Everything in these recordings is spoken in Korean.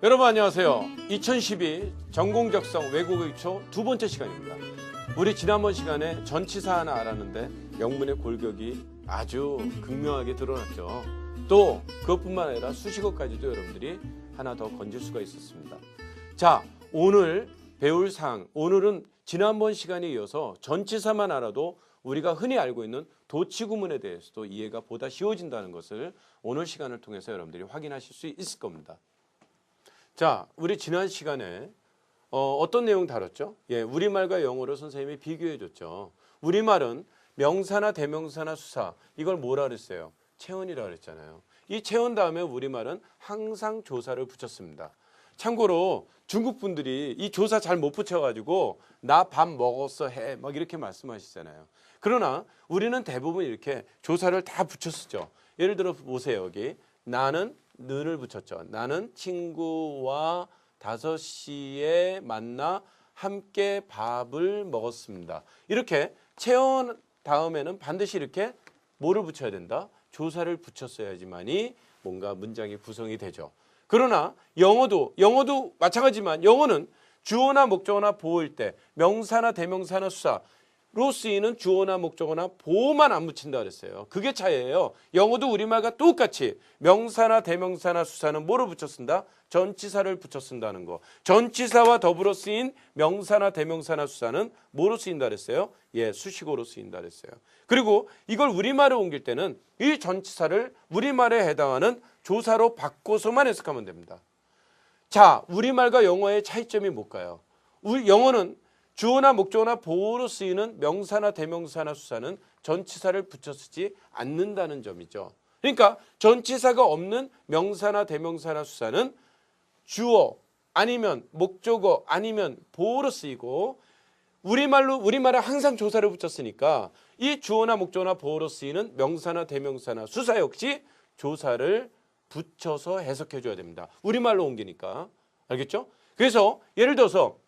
여러분 안녕하세요. 2012 전공적성 외국어 기초 두 번째 시간입니다. 우리 지난번 시간에 전치사 하나 알았는데 영문의 골격이 아주 극명하게 드러났죠. 또 그것뿐만 아니라 수식어까지도 여러분들이 하나 더 건질 수가 있었습니다. 자, 오늘 배울 사항, 오늘은 지난번 시간에 이어서 전치사만 알아도 우리가 흔히 알고 있는 도치구문에 대해서도 이해가 보다 쉬워진다는 것을 오늘 시간을 통해서 여러분들이 확인하실 수 있을 겁니다. 자, 우리 지난 시간에 어떤 내용 다뤘죠? 우리말과 영어로 선생님이 비교해 줬죠. 우리말은 명사나 대명사나 수사, 이걸 뭐라 그랬어요? 체언이라 그랬잖아요. 이 체언 다음에 우리말은 항상 조사를 붙였습니다. 참고로 중국 분들이 이 조사 잘 못 붙여가지고 나 밥 먹었어 해 막 이렇게 말씀하시잖아요. 그러나 우리는 대부분 이렇게 조사를 다 붙여 쓰죠. 예를 들어 보세요. 여기 나는 는을 붙였죠. 나는 친구와 5시에 만나 함께 밥을 먹었습니다. 이렇게 체언 다음에는 반드시 이렇게 뭐를 붙여야 된다? 조사를 붙였어야지만이 뭔가 문장이 구성이 되죠. 그러나 영어도 마찬가지지만 영어는 주어나 목적어나 보어일 때 명사나 대명사나 수사로 쓰이는 주어나 목적어나 보어만 안 붙인다 그랬어요. 그게 차이예요. 영어도 우리말과 똑같이 명사나 대명사나 수사는 뭐로 붙여 쓴다? 전치사를 붙여 쓴다는 거. 전치사와 더불어 쓰인 명사나 대명사나 수사는 뭐로 쓰인다 그랬어요? 수식어로 쓰인다 그랬어요. 그리고 이걸 우리말에 옮길 때는 이 전치사를 우리말에 해당하는 조사로 바꿔서만 해석하면 됩니다. 자, 우리말과 영어의 차이점이 뭘까요? 영어는 주어나 목적어나 보어로 쓰이는 명사나 대명사나 수사는 전치사를 붙여 쓰지 않는다는 점이죠. 그러니까 전치사가 없는 명사나 대명사나 수사는 주어 아니면 목적어 아니면 보어로 쓰이고 우리말에 항상 조사를 붙였으니까 이 주어나 목적어나 보어로 쓰이는 명사나 대명사나 수사 역시 조사를 붙여서 해석해 줘야 됩니다. 우리말로 옮기니까. 알겠죠? 그래서 예를 들어서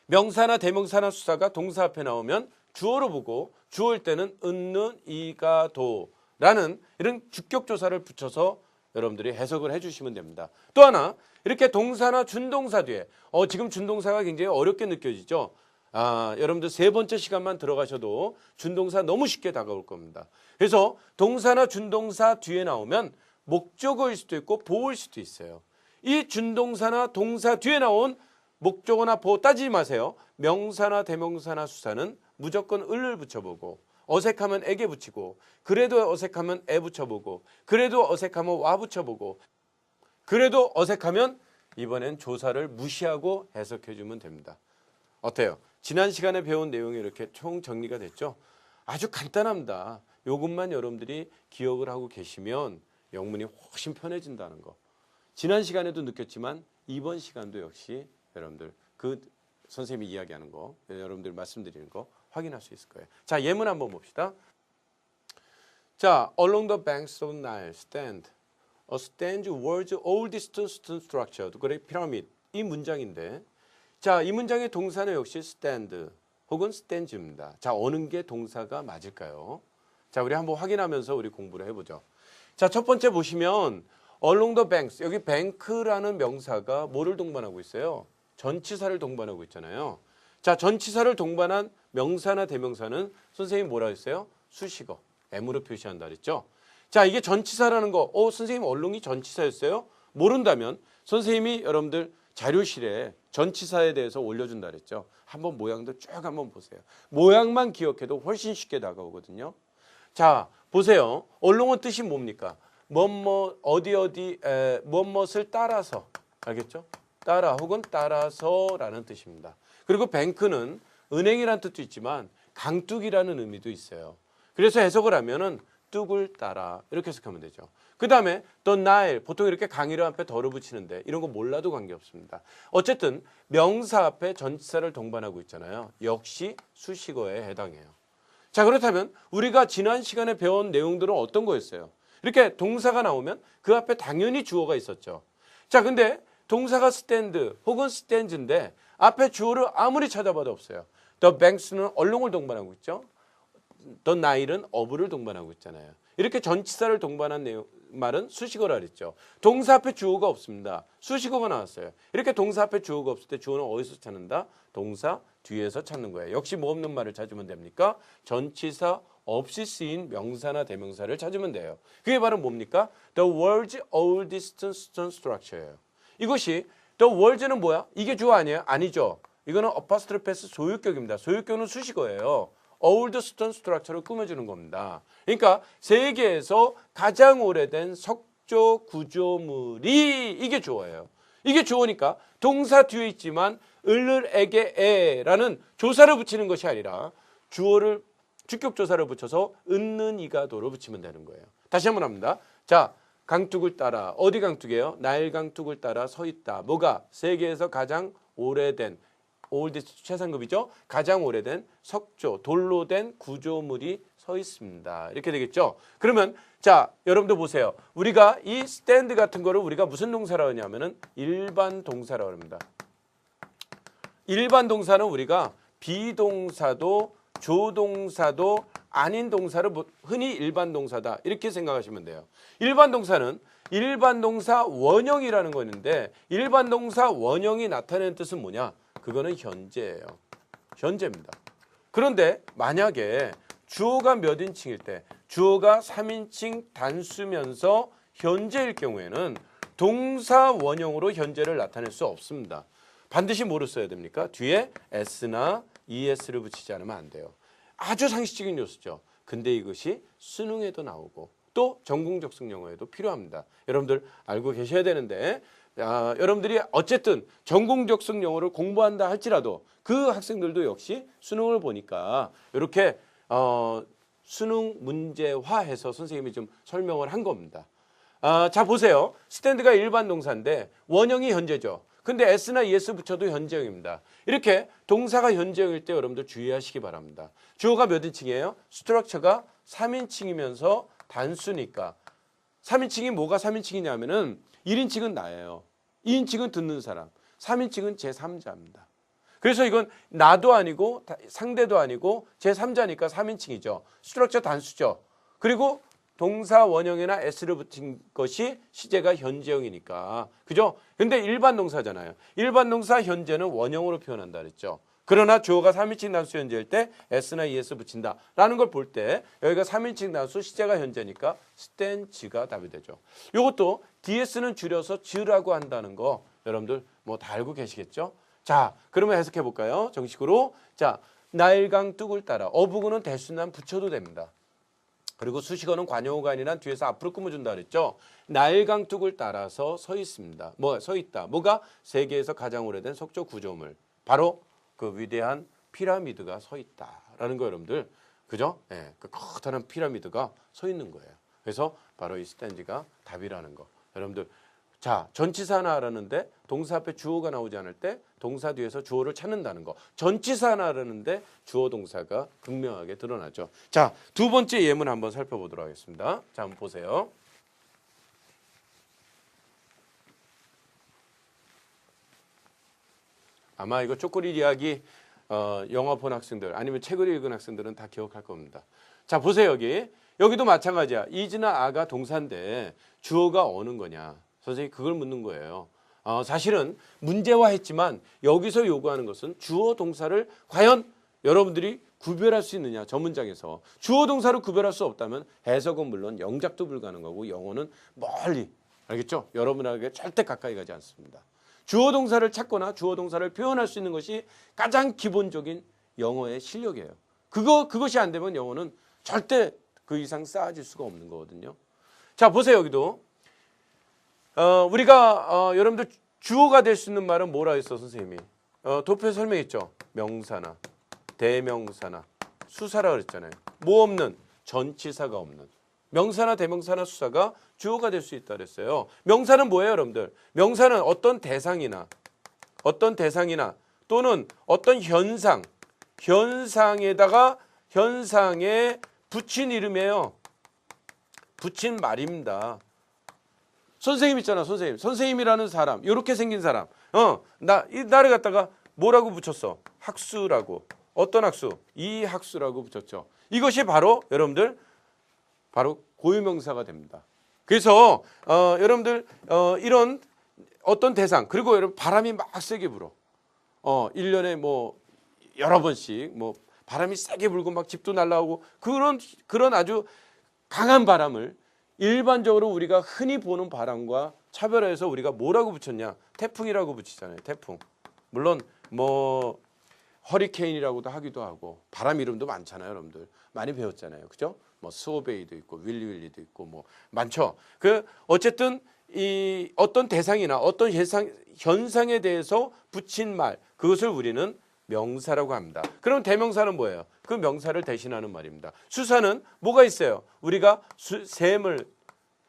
명사나 대명사나 수사가 동사 앞에 나오면 주어로 보고 주어일 때는 은는 이가 도라는 이런 주격조사를 붙여서 여러분들이 해석을 해주시면 됩니다. 또 하나 이렇게 동사나 준동사 뒤에 지금 준동사가 굉장히 어렵게 느껴지죠. 여러분들 세 번째 시간만 들어가셔도 준동사 너무 쉽게 다가올 겁니다. 그래서 동사나 준동사 뒤에 나오면 목적어일 수도 있고 보어일 수도 있어요. 이 준동사나 동사 뒤에 나온 목적어나 보어 따지지 마세요. 명사나 대명사나 수사는 무조건 을을 붙여보고 어색하면 에게 붙이고 그래도 어색하면 에 붙여보고 그래도 어색하면 와 붙여보고 그래도 어색하면 이번엔 조사를 무시하고 해석해주면 됩니다. 어때요? 지난 시간에 배운 내용이 이렇게 총 정리가 됐죠? 아주 간단합니다. 이것만 여러분들이 기억을 하고 계시면 영문이 훨씬 편해진다는 거. 지난 시간에도 느꼈지만 이번 시간도 역시 여러분들 그 선생님이 이야기하는 거, 여러분들 말씀드리는 거 확인할 수 있을 거예요. 자, 예문 한번 봅시다. 자, along the banks of Nile stand. A stand was oldest stone structure, the Great Pyramid. 이 문장인데, 자, 이 문장의 동사는 역시 stand 혹은 stand입니다. 자, 어느 게 동사가 맞을까요? 자, 우리 한번 확인하면서 우리 공부를 해보죠. 자, 첫 번째 보시면 along the banks, 여기 bank라는 명사가 뭐를 동반하고 있어요? 전치사를 동반하고 있잖아요. 자, 전치사를 동반한 명사나 대명사는 선생님이 뭐라 했어요? 수식어, M으로 표시한다 그랬죠? 자, 이게 전치사라는 거, 선생님 얼룩이 전치사였어요? 모른다면 선생님이 여러분들 자료실에 전치사에 대해서 올려준다 그랬죠? 한번 모양도 쭉 한번 보세요. 모양만 기억해도 훨씬 쉽게 다가오거든요. 자, 보세요. 얼룩은 뜻이 뭡니까? 무엇을 따라서, 알겠죠? 따라 혹은 따라서라는 뜻입니다. 그리고 뱅크는 은행이라는 뜻도 있지만 강둑이라는 의미도 있어요. 그래서 해석을 하면은 뚝을 따라 이렇게 해석하면 되죠. 그 다음에 the Nile, 보통 이렇게 강이를 앞에 덜어 붙이는데 이런 거 몰라도 관계없습니다. 어쨌든 명사 앞에 전치사를 동반하고 있잖아요. 역시 수식어에 해당해요. 자, 그렇다면 우리가 지난 시간에 배운 내용들은 어떤 거였어요? 이렇게 동사가 나오면 그 앞에 당연히 주어가 있었죠. 자, 근데 동사가 stand 혹은 stand인데 앞에 주어를 아무리 찾아봐도 없어요. The banks는 얼룩을 동반하고 있죠. The Nile은 어부를 동반하고 있잖아요. 이렇게 전치사를 동반한 내용 말은 수식어라 그랬죠. 동사 앞에 주어가 없습니다. 수식어가 나왔어요. 이렇게 동사 앞에 주어가 없을 때 주어는 어디서 찾는다? 동사 뒤에서 찾는 거예요. 역시 뭐 없는 말을 찾으면 됩니까? 전치사 없이 쓰인 명사나 대명사를 찾으면 돼요. 그게 바로 뭡니까? The world's oldest stone structure예요. 이것이 the world는 뭐야? 이게 주어 아니에요? 아니죠. 이거는 apostrophe's 소유격입니다. 소유격은 수식어예요. old stone structure를 꾸며주는 겁니다. 그러니까 세계에서 가장 오래된 석조 구조물이 이게 주어예요. 이게 주어니까 동사 뒤에 있지만 을을에게 에라는 조사를 붙이는 것이 아니라 주어를 주격조사를 붙여서 은는 이가도로 붙이면 되는 거예요. 다시 한번 합니다. 자, 강둑을 따라 어디 강둑이에요? 나일 강둑을 따라 서 있다. 뭐가? 세계에서 가장 오래된 올디스트 최상급이죠. 가장 오래된 석조, 돌로 된 구조물이 서 있습니다. 이렇게 되겠죠. 그러면 자, 여러분들 보세요. 우리가 이 스탠드 같은 거를 우리가 무슨 동사라고 하냐면은 일반 동사라고 합니다. 일반 동사는 우리가 비동사도 조동사도 아닌 동사를 흔히 일반 동사다 이렇게 생각하시면 돼요. 일반 동사는 일반 동사 원형이라는 거 있는데 일반 동사 원형이 나타내는 뜻은 뭐냐? 그거는 현재예요. 현재입니다. 그런데 만약에 주어가 몇 인칭일 때 주어가 3인칭 단수면서 현재일 경우에는 동사 원형으로 현재를 나타낼 수 없습니다. 반드시 뭐를 써야 됩니까? 뒤에 s나 es를 붙이지 않으면 안 돼요. 아주 상식적인 요소죠. 근데 이것이 수능에도 나오고 또 전공적성 영어에도 필요합니다. 여러분들 알고 계셔야 되는데 여러분들이 어쨌든 전공적성 영어를 공부한다 할지라도 그 학생들도 역시 수능을 보니까 이렇게 수능 문제화해서 선생님이 좀 설명을 한 겁니다. 자 보세요. 스탠드가 일반 동사인데 원형이 현재죠. 근데 s나 es 붙여도 현재형입니다. 이렇게 동사가 현재형일 때 여러분들 주의하시기 바랍니다. 주어가 몇 인칭이에요? 스트럭처가 3인칭이면서 단수니까 3인칭이 뭐가 3인칭이냐면은 1인칭은 나예요. 2인칭은 듣는 사람, 3인칭은 제3자입니다. 그래서 이건 나도 아니고 상대도 아니고 제3자니까 3인칭이죠. 스트럭처 단수죠. 그리고 동사 원형이나 s를 붙인 것이 시제가 현재형이니까. 그죠? 근데 일반 동사잖아요. 일반 동사 현재는 원형으로 표현한다 그랬죠. 그러나 주어가 3인칭 단수 현재일 때 s나 es 붙인다라는 걸 볼 때 여기가 3인칭 단수 시제가 현재니까 stands가 답이 되죠. 이것도 ds는 줄여서 즈라고 한다는 거 여러분들 뭐 다 알고 계시겠죠? 자, 그러면 해석해 볼까요? 정식으로. 자, 나일강 뚝을 따라 어부구는 대수난 붙여도 됩니다. 그리고 수식어는 관용어가 아니라 뒤에서 앞으로 꾸며준다 그랬죠. 나일강 뚝을 따라서 서 있습니다. 서 있다. 뭐가? 세계에서 가장 오래된 석조 구조물. 바로 그 위대한 피라미드가 서 있다라는 거 여러분들. 그죠? 예, 그 커다란 피라미드가 서 있는 거예요. 그래서 바로 이 스탠지가 답이라는 거. 여러분들 자, 전치사 하나 하라는데 동사 앞에 주어가 나오지 않을 때 동사 뒤에서 주어를 찾는다는 거. 전치사 하나 하라는데 주어 동사가 극명하게 드러나죠. 자, 두 번째 예문 한번 살펴보도록 하겠습니다. 자, 한번 보세요. 아마 이거 쪼꼬리 이야기 영화 본 학생들 아니면 책을 읽은 학생들은 다 기억할 겁니다. 자, 보세요. 여기도 마찬가지야. is나 a가 동사인데 주어가 어느 거냐. 선생님이 그걸 묻는 거예요. 사실은 문제화했지만 여기서 요구하는 것은 주어 동사를 과연 여러분들이 구별할 수 있느냐. 저 문장에서. 주어 동사를 구별할 수 없다면 해석은 물론 영작도 불가능하고 영어는 멀리. 알겠죠? 여러분에게 절대 가까이 가지 않습니다. 주어 동사를 찾거나 주어 동사를 표현할 수 있는 것이 가장 기본적인 영어의 실력이에요. 그것이 안 되면 영어는 절대 그 이상 쌓아질 수가 없는 거거든요. 자, 보세요. 여기도. 우리가 여러분들 주어가 될 수 있는 말은 뭐라 했어 선생님이? 도표에 설명했죠. 명사나 대명사나 수사라 그랬잖아요. 뭐 없는? 전치사가 없는. 명사나 대명사나 수사가 주어가 될 수 있다 그랬어요. 명사는 뭐예요 여러분들? 명사는 어떤 대상이나 또는 어떤 현상에다가 현상에 붙인 이름이에요. 붙인 말입니다. 선생님 있잖아, 선생님이라는 사람, 이렇게 생긴 사람. 나를 갖다가 뭐라고 붙였어? 학수라고. 어떤 학수? 이 학수라고 붙였죠. 이것이 바로 여러분들 바로 고유명사가 됩니다. 그래서 여러분들 이런 어떤 대상 그리고 여러분 바람이 막 세게 불어. 1년에 뭐 여러 번씩 뭐 바람이 세게 불고 막 집도 날아오고 그런 아주 강한 바람을 일반적으로 우리가 흔히 보는 바람과 차별화해서 우리가 뭐라고 붙였냐? 태풍이라고 붙이잖아요. 태풍. 물론 뭐 허리케인이라고도 하기도 하고 바람 이름도 많잖아요, 여러분들. 많이 배웠잖아요. 그죠? 뭐 스오베이도 있고 윌리윌리도 있고 뭐 많죠. 어쨌든 이 어떤 대상이나 어떤 현상에 대해서 붙인 말 그것을 우리는 명사라고 합니다. 그럼 대명사는 뭐예요? 그 명사를 대신하는 말입니다. 수사는 뭐가 있어요? 우리가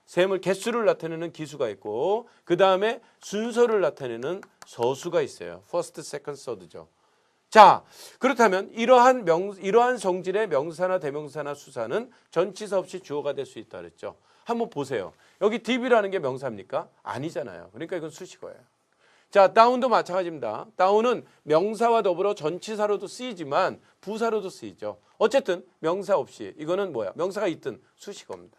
셈을 개수를 나타내는 기수가 있고 그 다음에 순서를 나타내는 서수가 있어요. first, second, third죠. 자, 그렇다면 이러한 성질의 명사나 대명사나 수사는 전치사 없이 주어가 될 수 있다 그랬죠. 한번 보세요. 여기 DB라는 게 명사입니까? 아니잖아요. 그러니까 이건 수식어예요. 자, 다운도 마찬가지입니다. 다운은 명사와 더불어 전치사로도 쓰이지만 부사로도 쓰이죠. 어쨌든 명사 없이 이거는 뭐야? 명사가 있든 수식어입니다.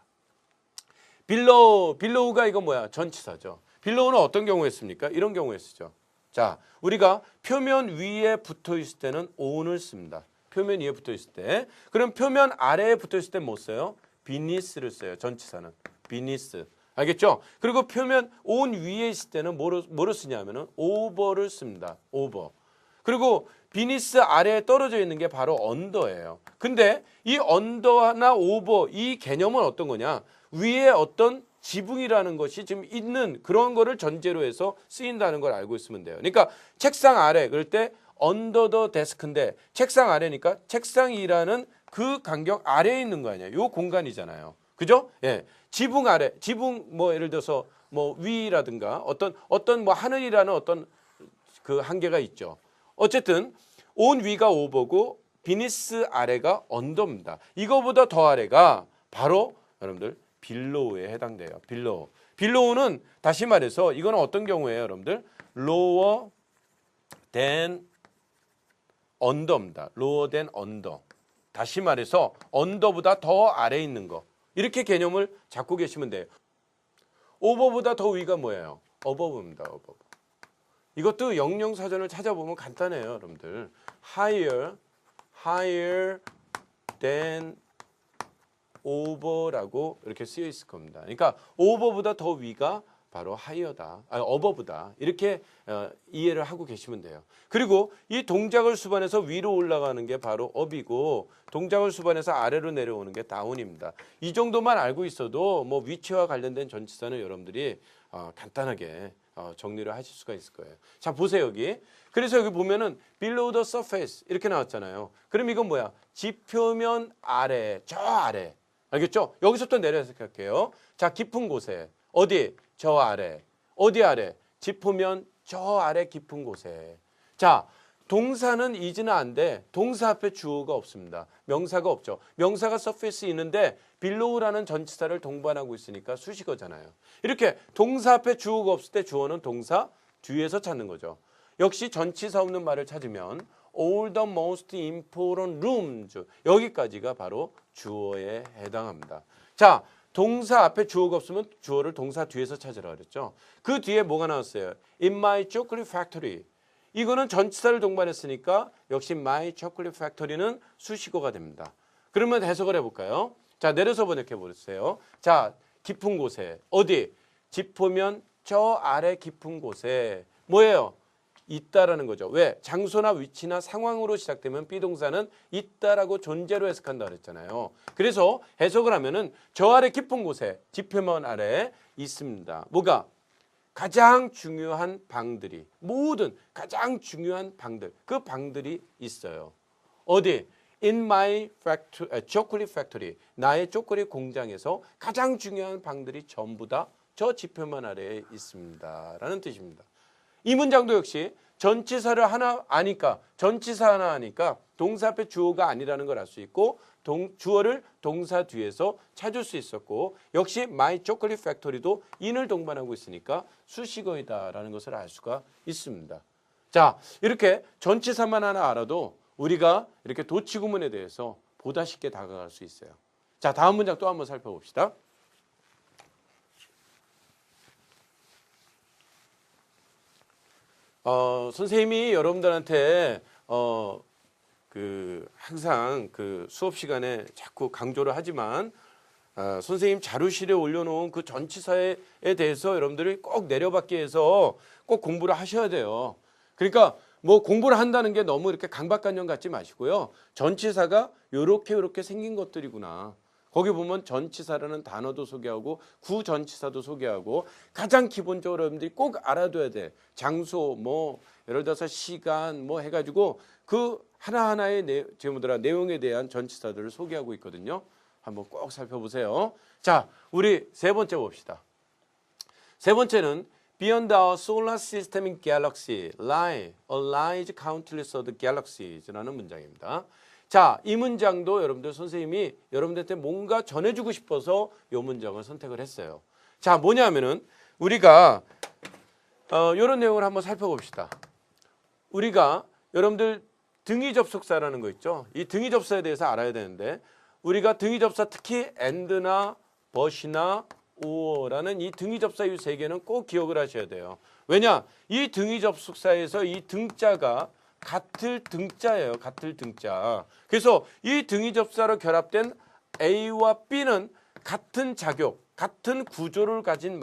빌로우가 이건 뭐야? 전치사죠. 빌로우는 어떤 경우에 씁니까? 이런 경우에 쓰죠. 자, 우리가 표면 위에 붙어 있을 때는 on을 씁니다. 표면 위에 붙어 있을 때. 그럼 표면 아래에 붙어 있을 때 뭐 써요? beneath를 써요. 전치사는. beneath. 알겠죠? 그리고 표면 on 위에 있을 때는 뭐로 쓰냐면은 over를 씁니다. over. 그리고 beneath 아래에 떨어져 있는 게 바로 under예요. 근데 이 under나 over 이 개념은 어떤 거냐? 위에 어떤 지붕이라는 것이 지금 있는 그런 거를 전제로 해서 쓰인다는 걸 알고 있으면 돼요. 그러니까 책상 아래 그럴 때 under the desk인데 책상 아래니까 책상 위라는 그 간격 아래에 있는 거 아니에요. 요 공간이잖아요. 그죠? 예. 지붕 아래, 지붕 뭐 예를 들어서 뭐 위라든가 어떤 뭐 하늘이라는 어떤 그 한계가 있죠. 어쨌든 on 위가 over고 beneath 아래가 under입니다. 이거보다 더 아래가 바로 여러분들 빌로우에 해당돼요. 빌로우는 다시 말해서 이거는 어떤 경우예요, 여러분들? lower than under입니다. lower than under. 다시 말해서 under보다 더 아래에 있는 거. 이렇게 개념을 잡고 계시면 돼요. over보다 더 위가 뭐예요? above입니다. above. 이것도 영영사전을 찾아보면 간단해요, 여러분들. higher than over라고 이렇게 쓰여 있을 겁니다. 그러니까 over보다 더 위가 바로 higher다, above다 이렇게 이해를 하고 계시면 돼요. 그리고 이 동작을 수반해서 위로 올라가는 게 바로 up이고 동작을 수반해서 아래로 내려오는 게 down입니다. 이 정도만 알고 있어도 뭐 위치와 관련된 전치사는 여러분들이 간단하게 정리를 하실 수가 있을 거예요. 자, 보세요 여기. 그래서 여기 보면은 below the surface 이렇게 나왔잖아요. 그럼 이건 뭐야? 지표면 아래, 저 아래. 알겠죠? 여기서부터 내려서 할게요. 자, 깊은 곳에. 어디? 저 아래. 어디 아래? 지표면 저 아래 깊은 곳에. 자, 동사는 is는 안 돼. 동사 앞에 주어가 없습니다. 명사가 없죠. 명사가 surface 있는데 below라는 전치사를 동반하고 있으니까 수식어잖아요. 이렇게 동사 앞에 주어가 없을 때 주어는 동사 뒤에서 찾는 거죠. 역시 전치사 없는 말을 찾으면 all the most important rooms 여기까지가 바로 주어에 해당합니다. 자, 동사 앞에 주어가 없으면 주어를 동사 뒤에서 찾으라 그랬죠. 그 뒤에 뭐가 나왔어요? In my chocolate factory. 이거는 전치사를 동반했으니까 역시 my chocolate factory는 수식어가 됩니다. 그러면 해석을 해볼까요? 자, 내려서 번역해 보세요. 자, 깊은 곳에. 어디? 지표면 저 아래 깊은 곳에. 뭐예요? 있다라는 거죠. 왜? 장소나 위치나 상황으로 시작되면 비동사는 있다라고 존재로 해석한다 그랬잖아요. 그래서 해석을 하면은 저 아래 깊은 곳에 지표면 아래 있습니다. 뭐가? 가장 중요한 방들이 모든 가장 중요한 방들 그 방들이 있어요. 어디? In my chocolate factory 나의 초콜릿 공장에서 가장 중요한 방들이 전부 다 저 지표면 아래에 있습니다. 라는 뜻입니다. 이 문장도 역시 전치사를 하나 아니까 전치사 하나 아니까 동사 앞에 주어가 아니라는 걸 알 수 있고 주어를 동사 뒤에서 찾을 수 있었고 역시 my chocolate factory도 in을 동반하고 있으니까 수식어이다라는 것을 알 수가 있습니다. 자, 이렇게 전치사만 하나 알아도 우리가 이렇게 도치구문에 대해서 보다 쉽게 다가갈 수 있어요. 자, 다음 문장 또 한번 살펴봅시다. 선생님이 여러분들한테 항상 그 수업 시간에 자꾸 강조를 하지만 선생님 자료실에 올려놓은 그 전치사에 대해서 여러분들이 꼭 내려받기 위해서 꼭 공부를 하셔야 돼요. 그러니까 뭐 공부를 한다는 게 너무 이렇게 강박관념 갖지 마시고요. 전치사가 요렇게 생긴 것들이구나. 거기 보면 전치사라는 단어도 소개하고 구전치사도 소개하고 가장 기본적으로 여러분들이 꼭 알아둬야 돼. 장소 뭐 예를 들어서 시간 뭐 해가지고 그 하나하나의 내용에 대한 전치사들을 소개하고 있거든요. 한번 꼭 살펴보세요. 자, 우리 세 번째 봅시다. 세 번째는 Beyond our solar system galaxy lie a large countless other galaxies라는 문장입니다. 자, 이 문장도 여러분들 선생님이 여러분들한테 뭔가 전해주고 싶어서 이 문장을 선택을 했어요. 자, 뭐냐면은 우리가 이런 내용을 한번 살펴봅시다. 우리가 여러분들 등위 접속사라는 거 있죠. 이 등위 접사에 대해서 알아야 되는데 우리가 등위 접사 특히 and나 but이나 or라는 이 등위 접사 이 세 개는 꼭 기억을 하셔야 돼요. 왜냐? 이 등위 접속사에서 이 등자가 같을 등자예요. 같을 등자. 그래서 이 등위 접사로 결합된 A와 B는 같은 작용, 같은 구조를 가진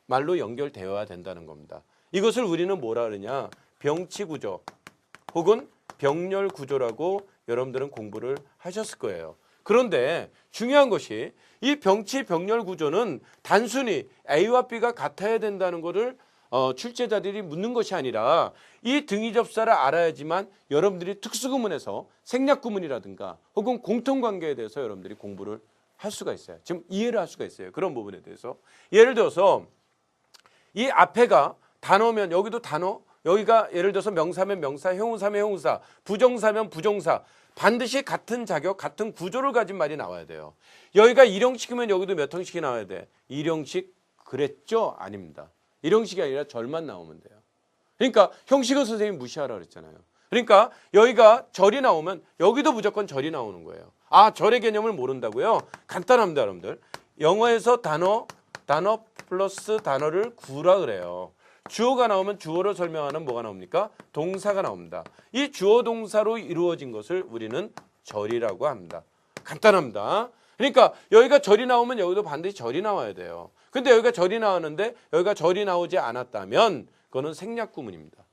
말로 연결되어야 된다는 겁니다. 이것을 우리는 뭐라 그러냐? 병치 구조 혹은 병렬 구조라고 여러분들은 공부를 하셨을 거예요. 그런데 중요한 것이 이 병치 병렬 구조는 단순히 A와 B가 같아야 된다는 것을 출제자들이 묻는 것이 아니라 이 등위 접사를 알아야지만 여러분들이 특수구문에서 생략구문이라든가 혹은 공통관계에 대해서 여러분들이 공부를 할 수가 있어요. 지금 이해를 할 수가 있어요. 그런 부분에 대해서. 예를 들어서 이 앞에가 단어면 여기도 단어, 여기가 예를 들어서 명사면 명사, 형용사면 형용사, 부정사면 부정사, 반드시 같은 자격, 같은 구조를 가진 말이 나와야 돼요. 여기가 일형식이면 여기도 몇 형식이 나와야 돼? 일형식 그랬죠? 아닙니다. 일형식이 아니라 절만 나오면 돼요. 그러니까 형식은 선생님이 무시하라 그랬잖아요. 그러니까 여기가 절이 나오면 여기도 무조건 절이 나오는 거예요. 아, 절의 개념을 모른다고요? 간단합니다, 여러분들. 영어에서 단어 플러스 단어를 구라 그래요. 주어가 나오면 주어를 설명하는 뭐가 나옵니까? 동사가 나옵니다. 이 주어 동사로 이루어진 것을 우리는 절이라고 합니다. 간단합니다. 그러니까 여기가 절이 나오면 여기도 반드시 절이 나와야 돼요. 근데 여기가 절이 나왔는데 여기가 절이 나오지 않았다면 그거는 생략구문입니다.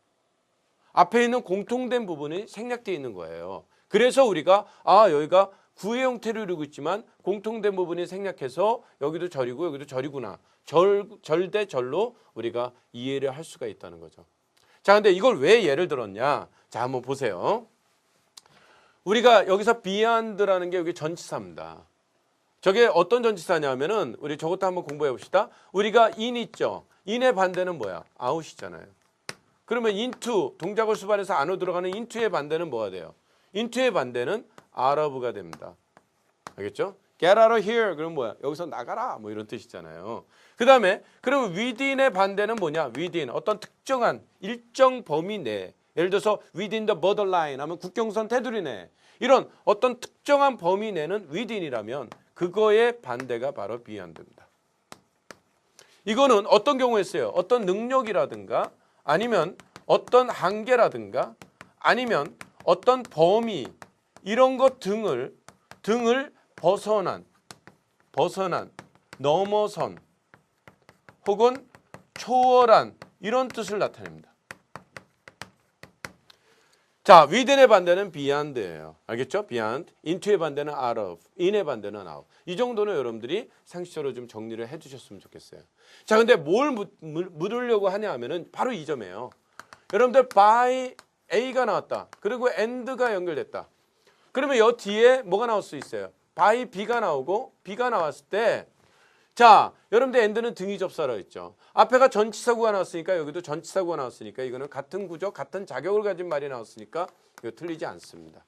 앞에 있는 공통된 부분이 생략되어 있는 거예요. 그래서 우리가 여기가 구의 형태를 이루고 있지만 공통된 부분이 생략해서 여기도 절이고 여기도 절이구나. 절 대 절로 우리가 이해를 할 수가 있다는 거죠. 자, 근데 이걸 왜 예를 들었냐? 자, 한번 보세요. 우리가 여기서 beyond라는 게 여기 전치사입니다. 저게 어떤 전치사냐면은 우리 저것도 한번 공부해 봅시다. 우리가 in 있죠. in의 반대는 뭐야? out이잖아요. 그러면 into 동작을 수반해서 안으로 들어가는 into의 반대는 뭐가 돼요? into의 반대는 out of가 됩니다. 알겠죠? get out of here 그럼 뭐야? 여기서 나가라 뭐 이런 뜻이잖아요. 그 다음에 그럼 within의 반대는 뭐냐? within 어떤 특정한 일정 범위 내 예를 들어서 within the borderline 하면 국경선 테두리 내 이런 어떤 특정한 범위 내는 within이라면 그거의 반대가 바로 beyond입니다. 이거는 어떤 경우에 써요? 어떤 능력이라든가 아니면 어떤 한계라든가 아니면 어떤 범위 이런 것 등을 벗어난 넘어선 혹은 초월한 이런 뜻을 나타냅니다. 자, within의 반대는 beyond예요. 알겠죠? beyond. into의 반대는 out of. in의 반대는 out. 이 정도는 여러분들이 상식적으로 좀 정리를 해 두셨으면 좋겠어요. 자, 근데 뭘 묻으려고 하냐 하면은 바로 이 점이에요. 여러분들 by A가 나왔다. 그리고 and가 연결됐다. 그러면 여 뒤에 뭐가 나올 수 있어요? by B가 나오고 B가 나왔을 때 자, 여러분들 and는 등위 접사라고 했죠. 앞에가 전치사구가 나왔으니까 여기도 전치사구가 나왔으니까 이거는 같은 구조, 같은 자격을 가진 말이 나왔으니까 이거 틀리지 않습니다.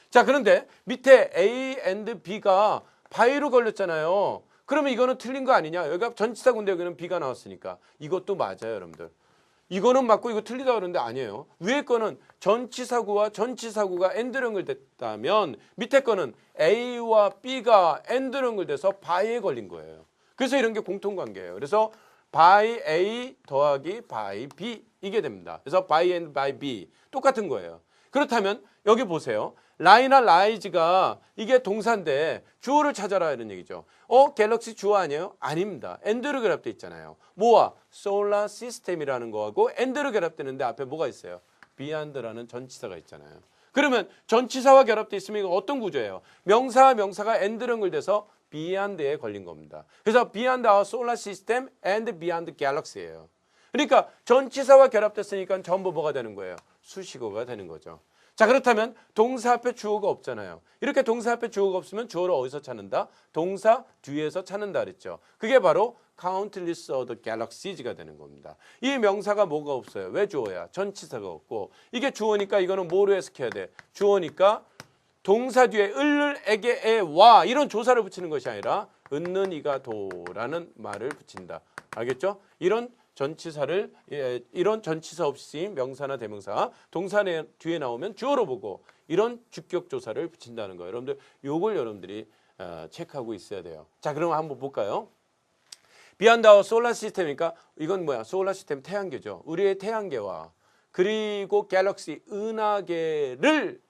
자, 그런데 밑에 A and B가 by로 걸렸잖아요. 그러면 이거는 틀린 거 아니냐? 여기가 전치사구인데 여기는 B가 나왔으니까 이것도 맞아요, 여러분들. 이거는 맞고 이거 틀리다 그러는데 아니에요. 위에 거는 전치사구와 전치사구가 and로 연결됐다면 밑에 거는 A와 B가 and로 연결돼서 by에 걸린 거예요. 그래서 이런 게 공통관계예요. 그래서 by A 더하기 by B 이게 됩니다. 그래서 by and by B 똑같은 거예요. 그렇다면 여기 보세요. lie나 lies가 이게 동사인데 주어를 찾아라 이런 얘기죠. 갤럭시 주어 아니에요? 아닙니다. and로 결합돼 있잖아요. 뭐와? solar system이라는 거하고 and로 결합되는데 앞에 뭐가 있어요? beyond라는 전치사가 있잖아요. 그러면 전치사와 결합돼 있으면 이거 어떤 구조예요? 명사와 명사가 and로 연결돼서 beyond에 걸린 겁니다. 그래서 beyond our solar system and beyond galaxy예요. 그러니까 전치사와 결합됐으니까 전부 뭐가 되는 거예요? 수식어가 되는 거죠. 자, 그렇다면 동사 앞에 주어가 없잖아요. 이렇게 동사 앞에 주어가 없으면 주어를 어디서 찾는다? 동사 뒤에서 찾는다 그랬죠. 그게 바로 countless other galaxies가 되는 겁니다. 이 명사가 뭐가 없어요? 왜 주어야? 전치사가 없고. 이게 주어니까 이거는 뭐로 해석해야 돼? 주어니까 동사 뒤에 을을 에게 에와 이런 조사를 붙이는 것이 아니라 은는 이가 도라는 말을 붙인다. 알겠죠? 이런 전치사 없이 명사나 대명사, 동사 뒤에 나오면 주어로 보고 이런 주격 조사를 붙인다는 거예요. 여러분들 요걸 여러분들이 체크하고 있어야 돼요. 자, 그럼 한번 볼까요? Beyond our solar system이니까 이건 뭐야? 소lar 시스템 태양계죠. 우리의 태양계와 그리고 갤럭시 은하계를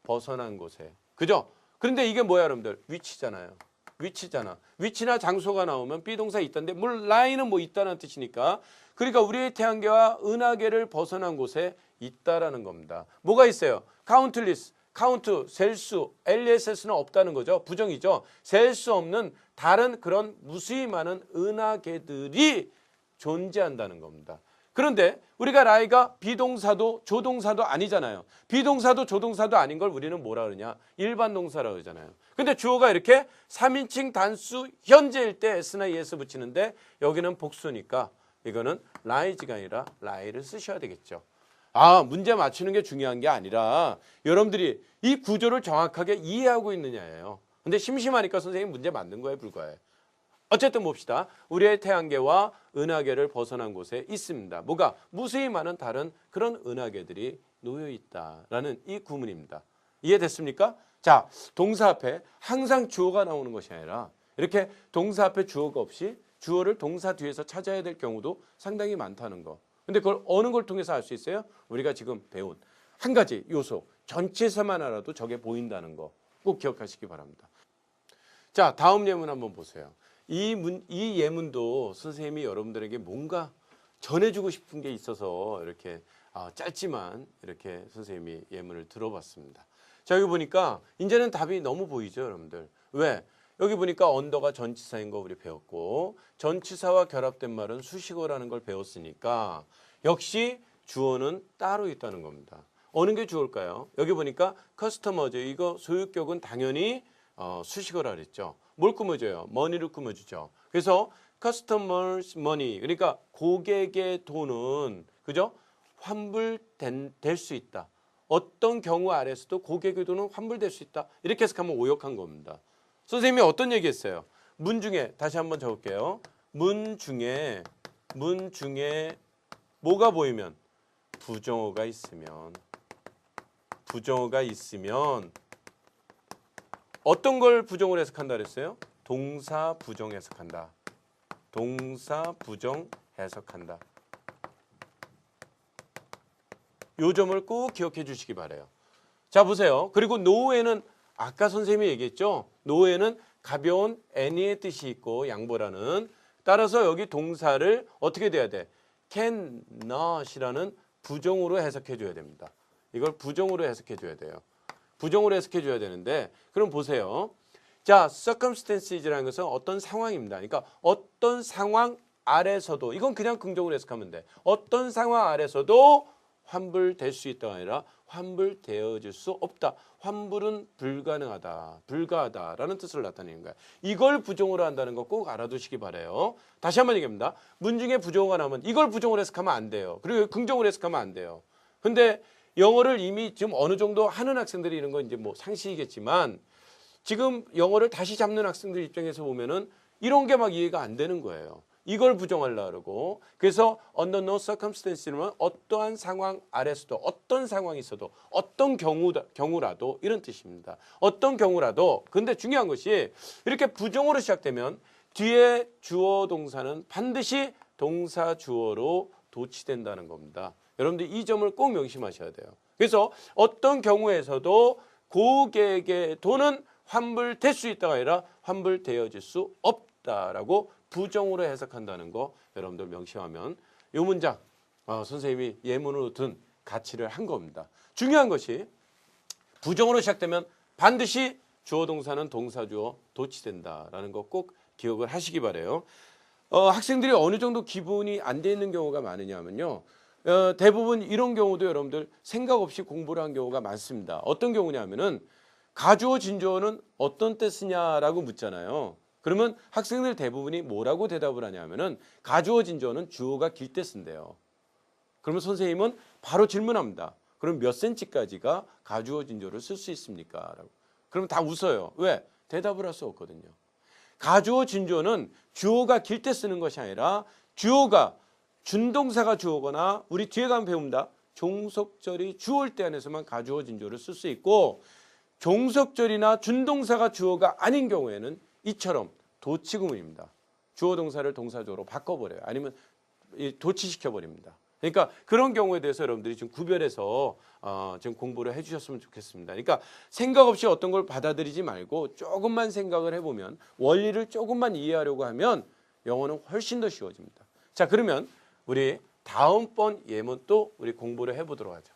벗어난 곳에. 그죠? 그런데 이게 뭐야, 여러분들? 위치잖아요. 위치잖아. 위치나 장소가 나오면 비동사 있던데 물론 lie는 뭐 있다는 뜻이니까 그러니까 우리의 태양계와 은하계를 벗어난 곳에 있다라는 겁니다. 뭐가 있어요? countless, count, 셀 수, LESS는 없다는 거죠. 부정이죠. 셀 수 없는 다른 그런 무수히 많은 은하계들이 존재한다는 겁니다. 그런데 우리가 lie가 비동사도 조동사도 아니잖아요. 비동사도 조동사도 아닌 걸 우리는 뭐라 그러냐? 일반 동사라고 그러잖아요. 근데 주어가 이렇게 3인칭 단수 현재일 때 s나 es 붙이는데 여기는 복수니까 이거는 lies가 아니라 lie를 쓰셔야 되겠죠. 문제 맞추는 게 중요한 게 아니라 여러분들이 이 구조를 정확하게 이해하고 있느냐예요. 근데 심심하니까 선생님 문제 만든 거에 불과해. 어쨌든 봅시다. 우리의 태양계와 은하계를 벗어난 곳에 있습니다. 뭐가? 무수히 많은 다른 그런 은하계들이 놓여 있다라는 이 구문입니다. 이해됐습니까? 자, 동사 앞에 항상 주어가 나오는 것이 아니라 이렇게 동사 앞에 주어가 없이 주어를 동사 뒤에서 찾아야 될 경우도 상당히 많다는 거. 근데 그걸 어느 걸 통해서 알 수 있어요? 우리가 지금 배운 한 가지 요소, 전체에서만 알아도 저게 보인다는 거 꼭 기억하시기 바랍니다. 자, 다음 예문 한번 보세요. 이 예문도 선생님이 여러분들에게 뭔가 전해주고 싶은 게 있어서 이렇게 짧지만 이렇게 선생님이 예문을 들어봤습니다. 자, 여기 보니까 이제는 답이 너무 보이죠, 여러분들. 왜? 여기 보니까 언더가 전치사인 거 우리 배웠고 전치사와 결합된 말은 수식어라는 걸 배웠으니까 역시 주어는 따로 있다는 겁니다. 어느 게 주어일까요? 여기 보니까 커스터머즈 이거 소유격은 당연히 수식어라 그랬죠. 뭘 꾸며줘요? money를 꾸며주죠. 그래서 customers money 그러니까 고객의 돈은 그죠? 환불될 수 있다. 어떤 경우 아래서도 고객의 돈은 환불될 수 있다. 이렇게 해석하면 오역한 겁니다. 선생님이 어떤 얘기했어요? 문 중에 다시 한번 적을게요. 문 중에 뭐가 보이면 부정어가 있으면 어떤 걸 부정을 해석한다 그랬어요? 동사 부정 해석한다. 동사 부정 해석한다. 요 점을 꼭 기억해 주시기 바라요. 자, 보세요. 그리고 노에는 아까 선생님이 얘기했죠. 노에는 가벼운 any의 뜻이 있고 양보라는 따라서 여기 동사를 어떻게 돼야 돼? can not이라는 부정으로 해석해 줘야 됩니다. 이걸 부정으로 해석해 줘야 돼요. 부정으로 해석해 줘야 되는데 그럼 보세요. 자, circumstances라는 것은 어떤 상황입니다. 그러니까 어떤 상황 아래서도 이건 그냥 긍정으로 해석하면 돼. 어떤 상황 아래서도 환불될 수 있다가 아니라 환불되어질 수 없다. 환불은 불가하다라는 뜻을 나타내는 거야. 이걸 부정으로 한다는 거 꼭 알아두시기 바라요. 다시 한번 얘기합니다. 문 중에 부정어가 나오면 이걸 부정으로 해석하면 안 돼요. 그리고 긍정으로 해석하면 안 돼요. 근데 영어를 이미 지금 어느 정도 하는 학생들이 이런 건 이제 뭐 상식이겠지만 지금 영어를 다시 잡는 학생들 입장에서 보면은 이런 게 막 이해가 안 되는 거예요. 이걸 부정하려고 그러고 그래서 under no circumstance는 어떠한 상황 아래서도 어떤 상황이 있어도 어떤 경우라도 이런 뜻입니다. 어떤 경우라도 근데 중요한 것이 이렇게 부정어로 시작되면 뒤에 주어 동사는 반드시 동사 주어로 도치된다는 겁니다. 여러분들 이 점을 꼭 명심하셔야 돼요. 그래서 어떤 경우에서도 고객의 돈은 환불될 수 있다가 아니라 환불되어질 수 없다라고 부정으로 해석한다는 거 여러분들 명심하면 이 문장 선생님이 예문으로 든 가치를 한 겁니다. 중요한 것이 부정으로 시작되면 반드시 주어 동사는 동사 주어 도치된다라는 거 꼭 기억을 하시기 바래요. 학생들이 어느 정도 기분이 안 돼 있는 경우가 많으냐면요. 대부분 이런 경우도 여러분들 생각 없이 공부를 한 경우가 많습니다. 어떤 경우냐면은 가주어 진주어는 어떤 때 쓰냐라고 묻잖아요. 그러면 학생들 대부분이 뭐라고 대답을 하냐면은 가주어 진주어는 주어가 길 때 쓴대요. 그러면 선생님은 바로 질문합니다. 그럼 몇 cm까지가 가주어 진주어를 쓸 수 있습니까? 라고. 그러면 다 웃어요. 왜? 대답을 할 수 없거든요. 가주어 진주어는 주어가 길 때 쓰는 것이 아니라 주어가 준동사가 주어거나 우리 뒤에 가면 배웁니다. 종속절이 주어일 때 안에서만 가주어 진주어를 쓸 수 있고 종속절이나 준동사가 주어가 아닌 경우에는 이처럼 도치구문입니다. 주어 동사를 동사주어로 바꿔버려요. 아니면 도치시켜버립니다. 그러니까 그런 경우에 대해서 여러분들이 좀 구별해서 좀 공부를 해주셨으면 좋겠습니다. 그러니까 생각 없이 어떤 걸 받아들이지 말고 조금만 생각을 해보면 원리를 조금만 이해하려고 하면 영어는 훨씬 더 쉬워집니다. 자, 그러면 우리 다음번 예문 또 우리 공부를 해보도록 하죠.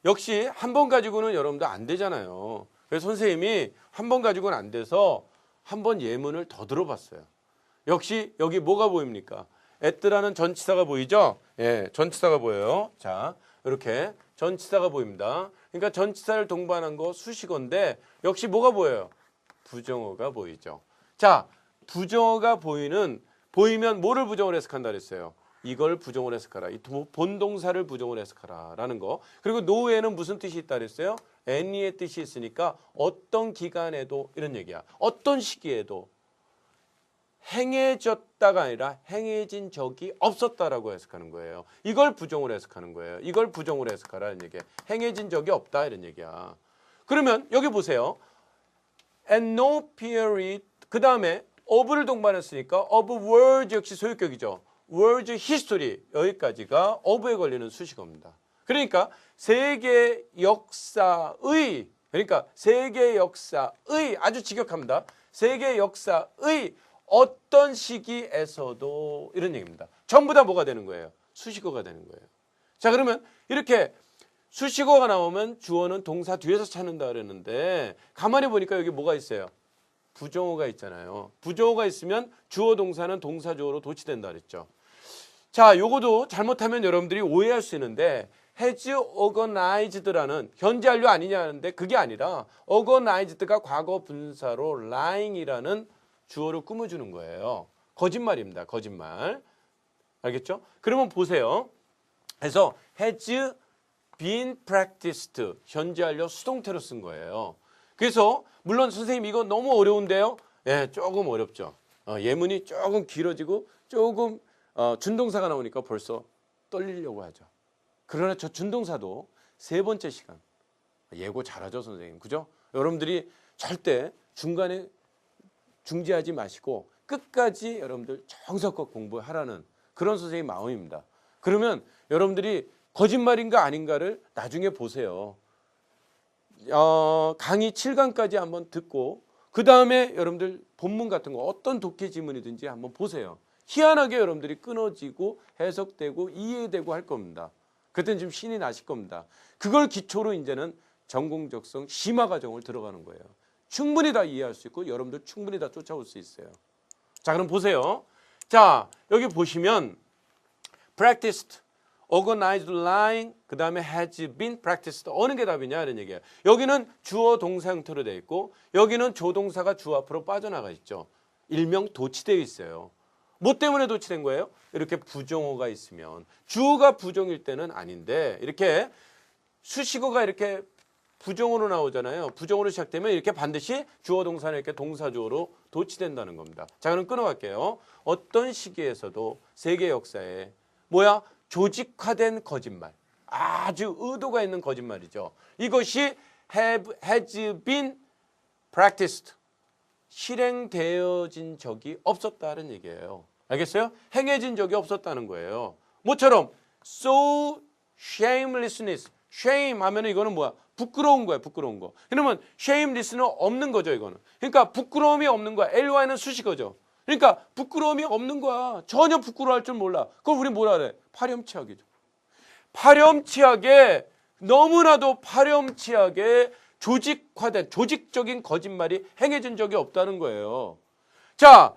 역시 한 번 가지고는 여러분들 안 되잖아요. 그래서 선생님이 한 번 가지고는 안 돼서 한 번 예문을 더 들어봤어요. 역시 여기 뭐가 보입니까? at라는 전치사가 보이죠? 예, 전치사가 보여요. 자, 이렇게 전치사가 보입니다. 그러니까 전치사를 동반한 거 수식어인데 역시 뭐가 보여요? 부정어가 보이죠. 자, 부정어가 보이면 뭐를 부정을 해석한다 그랬어요? 이걸 부정을 해석하라. 이 본동사를 부정을 해석하라 라는 거. 그리고 no에는 무슨 뜻이 있다 그랬어요? any의 뜻이 있으니까 어떤 기간에도 이런 얘기야. 어떤 시기에도 행해졌다가 아니라 행해진 적이 없었다라고 해석하는 거예요. 이걸 부정을 해석하는 거예요. 이걸 부정을 해석하라는 얘기야. 행해진 적이 없다 이런 얘기야. 그러면 여기 보세요. And no period 그 다음에 of를 동반했으니까 of words 역시 소유격이죠. words history 여기까지가 of에 걸리는 수식어입니다. 그러니까 세계 역사의 아주 직역합니다. 세계 역사의 어떤 시기에서도 이런 얘기입니다. 전부 다 뭐가 되는 거예요? 수식어가 되는 거예요. 자, 그러면 이렇게 수식어가 나오면 주어는 동사 뒤에서 찾는다 그랬는데 가만히 보니까 여기 뭐가 있어요? 부정어가 있잖아요. 부정어가 있으면 주어 동사는 동사 주어로 도치된다 그랬죠. 자, 요거도 잘못하면 여러분들이 오해할 수 있는데 has organized라는 현재 완료 아니냐 하는데 그게 아니라 organized가 과거 분사로 lying이라는 주어를 꾸며주는 거예요. 거짓말입니다. 거짓말. 알겠죠? 그러면 보세요. 그래서 has been practiced 현재 완료 수동태로 쓴 거예요. 그래서 물론 선생님 이거 너무 어려운데요. 예, 조금 어렵죠. 예문이 조금 길어지고 조금 준동사가 나오니까 벌써 떨리려고 하죠. 그러나 저 준동사도 세 번째 시간 예고 잘하죠, 선생님. 그죠? 여러분들이 절대 중간에 중지하지 마시고 끝까지 여러분들 정성껏 공부하라는 그런 선생님 마음입니다. 그러면 여러분들이 거짓말인가 아닌가를 나중에 보세요. 강의 7강까지 한번 듣고 그 다음에 여러분들 본문 같은 거 어떤 독해 지문이든지 한번 보세요. 희한하게 여러분들이 끊어지고 해석되고 이해되고 할 겁니다. 그때는 좀 신이 나실 겁니다. 그걸 기초로 이제는 전공적성 심화 과정을 들어가는 거예요. 충분히 다 이해할 수 있고 여러분들 충분히 다 쫓아올 수 있어요. 자, 그럼 보세요. 자, 여기 보시면 practiced, organized lying, 그 다음에 has been practiced 어느 게 답이냐 이런 얘기예요. 여기는 주어 동사 형태로 되어 있고 여기는 조동사가 주 앞으로 빠져나가 있죠. 일명 도치되어 있어요. 뭐 때문에 도치된 거예요? 이렇게 부정어가 있으면 주어가 부정일 때는 아닌데 이렇게 수식어가 이렇게 부정어로 나오잖아요. 부정어로 시작되면 이렇게 반드시 주어 동사는 이렇게 동사 주어로 도치된다는 겁니다. 자, 그럼 끊어갈게요. 어떤 시기에서도 세계 역사에 뭐야? 조직화된 거짓말. 아주 의도가 있는 거짓말이죠. 이것이 has been practiced. 실행되어진 적이 없었다는 얘기예요. 알겠어요? 행해진 적이 없었다는 거예요. 뭐처럼 so shamelessness. shame 하면 이거는 뭐야? 부끄러운 거야, 부끄러운 거. 그러면 shameless는 없는 거죠, 이거는. 그러니까 부끄러움이 없는 거야. ly는 수식어죠. 그러니까 부끄러움이 없는 거야. 전혀 부끄러워할 줄 몰라. 그걸 우리 뭐라 그래? 파렴치하게죠. 파렴치하게, 너무나도 파렴치하게 조직화된, 조직적인 거짓말이 행해진 적이 없다는 거예요. 자,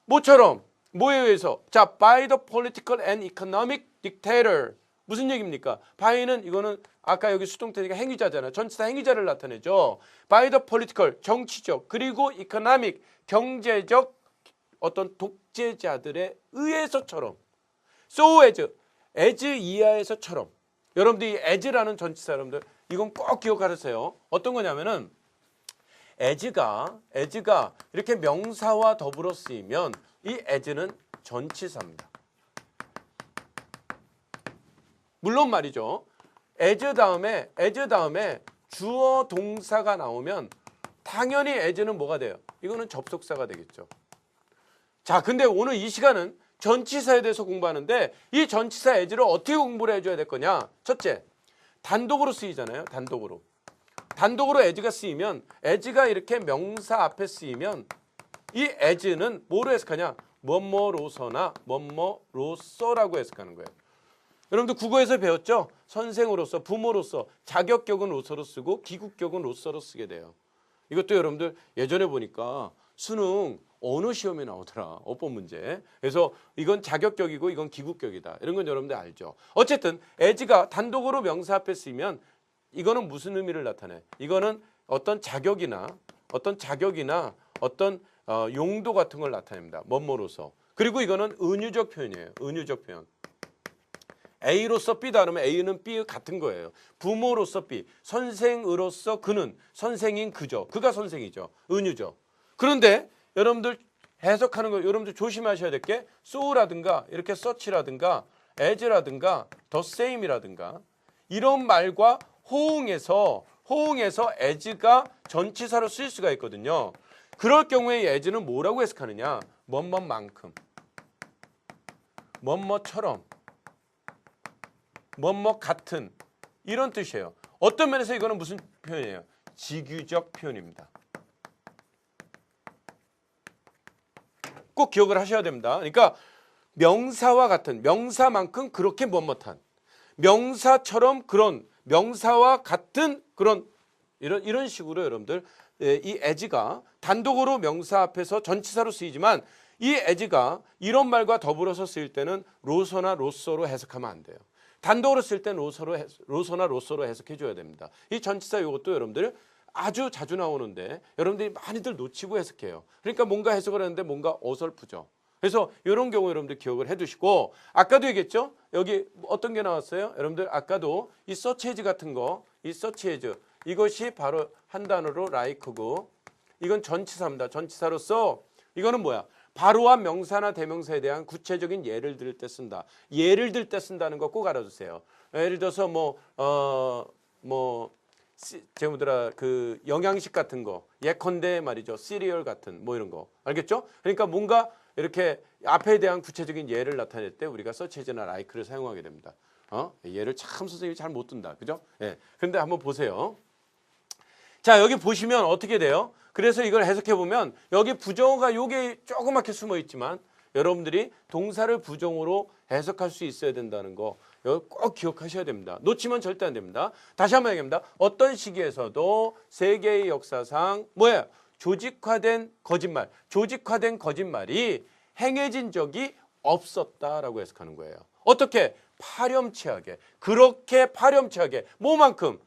뭐처럼, 뭐에 의해서? 자, by the political and economic dictator. 무슨 얘기입니까? by는 이거는 아까 여기 수동태니까 행위자잖아요. 전치사 행위자를 나타내죠. by the political, 정치적, 그리고 economic, 경제적 어떤 독재자들에 의해서처럼. so as 이하에서처럼. 여러분들 이 as라는 전치사 여러분들 이건 꼭 기억하세요. 어떤 거냐면은 as가 이렇게 명사와 더불어 쓰이면 이 as는 전치사입니다. 물론 말이죠. as 다음에 주어 동사가 나오면 당연히 as는 뭐가 돼요? 이거는 접속사가 되겠죠. 자, 근데 오늘 이 시간은 전치사에 대해서 공부하는데 이 전치사 as를 어떻게 공부를 해줘야 될 거냐? 첫째, 단독으로 쓰이잖아요. 단독으로 as가 쓰이면 as가 이렇게 명사 앞에 쓰이면 이 as는 뭐로 해석하냐? 뭐뭐로서나 뭐뭐로서라고 해석하는 거예요. 여러분들 국어에서 배웠죠? 선생으로서, 부모로서, 자격격은 로서로 쓰고 기국격은 로서로 쓰게 돼요. 이것도 여러분들 예전에 보니까 수능 언어 시험에 나오더라. 어법 문제. 그래서 이건 자격격이고 이건 기국격이다. 이런 건 여러분들 알죠. 어쨌든 as가 단독으로 명사 앞에 쓰이면 이거는 무슨 의미를 나타내? 이거는 어떤 자격이나 어떤 용도 같은 걸 나타냅니다. 뭐뭐로서. 그리고 이거는 은유적 표현이에요. 은유적 표현. A로서 B다 그러면 A는 B 같은 거예요. 부모로서 B, 선생으로서 그는, 선생인 그죠. 그가 선생이죠. 은유죠. 그런데 여러분들 해석하는 거 여러분들 조심하셔야 될 게 so라든가 이렇게 such라든가 as라든가 the same이라든가 이런 말과 호응해서 as가 전치사로 쓰일 수가 있거든요. 그럴 경우에 as는 뭐라고 해석하느냐? 뭐뭐만큼, 뭐뭐처럼, 뭐뭐 같은 이런 뜻이에요. 어떤 면에서 이거는 무슨 표현이에요? 직유적 표현입니다. 꼭 기억을 하셔야 됩니다. 그러니까 명사와 같은, 명사만큼 그렇게 뭐뭐한, 명사처럼 그런, 명사와 같은 그런 이런 식으로 여러분들 이 as가 단독으로 명사 앞에서 전치사로 쓰이지만 이 as가 이런 말과 더불어서 쓰일 때는 로서나 로서로 해석하면 안 돼요. 단독으로 쓸 때는 로서나 로서로 해석해 줘야 됩니다. 이 전치사 이것도 여러분들 아주 자주 나오는데 여러분들이 많이들 놓치고 해석해요. 그러니까 뭔가 해석을 하는데 뭔가 어설프죠. 그래서 이런 경우 여러분들 기억을 해두시고 아까도 얘기했죠. 여기 어떤 게 나왔어요? 여러분들 아까도 이 such as 같은 거, 이 such as 이것이 바로 한 단어로 like고 이건 전치사입니다. 전치사로서 이거는 뭐야? 바로한 명사나 대명사에 대한 구체적인 예를 들 때 쓴다. 예를 들 때 쓴다는 거 꼭 알아두세요. 예를 들어서 제가 그 영양식 같은 거 예컨대 말이죠. 시리얼 같은 뭐 이런 거 알겠죠? 그러니까 뭔가 이렇게 앞에 대한 구체적인 예를 나타낼 때 우리가 such as나 like를 사용하게 됩니다. 예를 참 선생님이 잘 못 든다. 그죠? 예. 그런데 한번 보세요. 자, 여기 보시면 어떻게 돼요? 그래서 이걸 해석해 보면 여기 부정어가 요게 조그맣게 숨어 있지만 여러분들이 동사를 부정어로 해석할 수 있어야 된다는 거 꼭 기억하셔야 됩니다. 놓치면 절대 안 됩니다. 다시 한번 얘기합니다. 어떤 시기에서도 세계의 역사상 뭐예요? 조직화된 거짓말이 행해진 적이 없었다라고 해석하는 거예요. 어떻게? 파렴치하게. 그렇게 파렴치하게. 뭐만큼?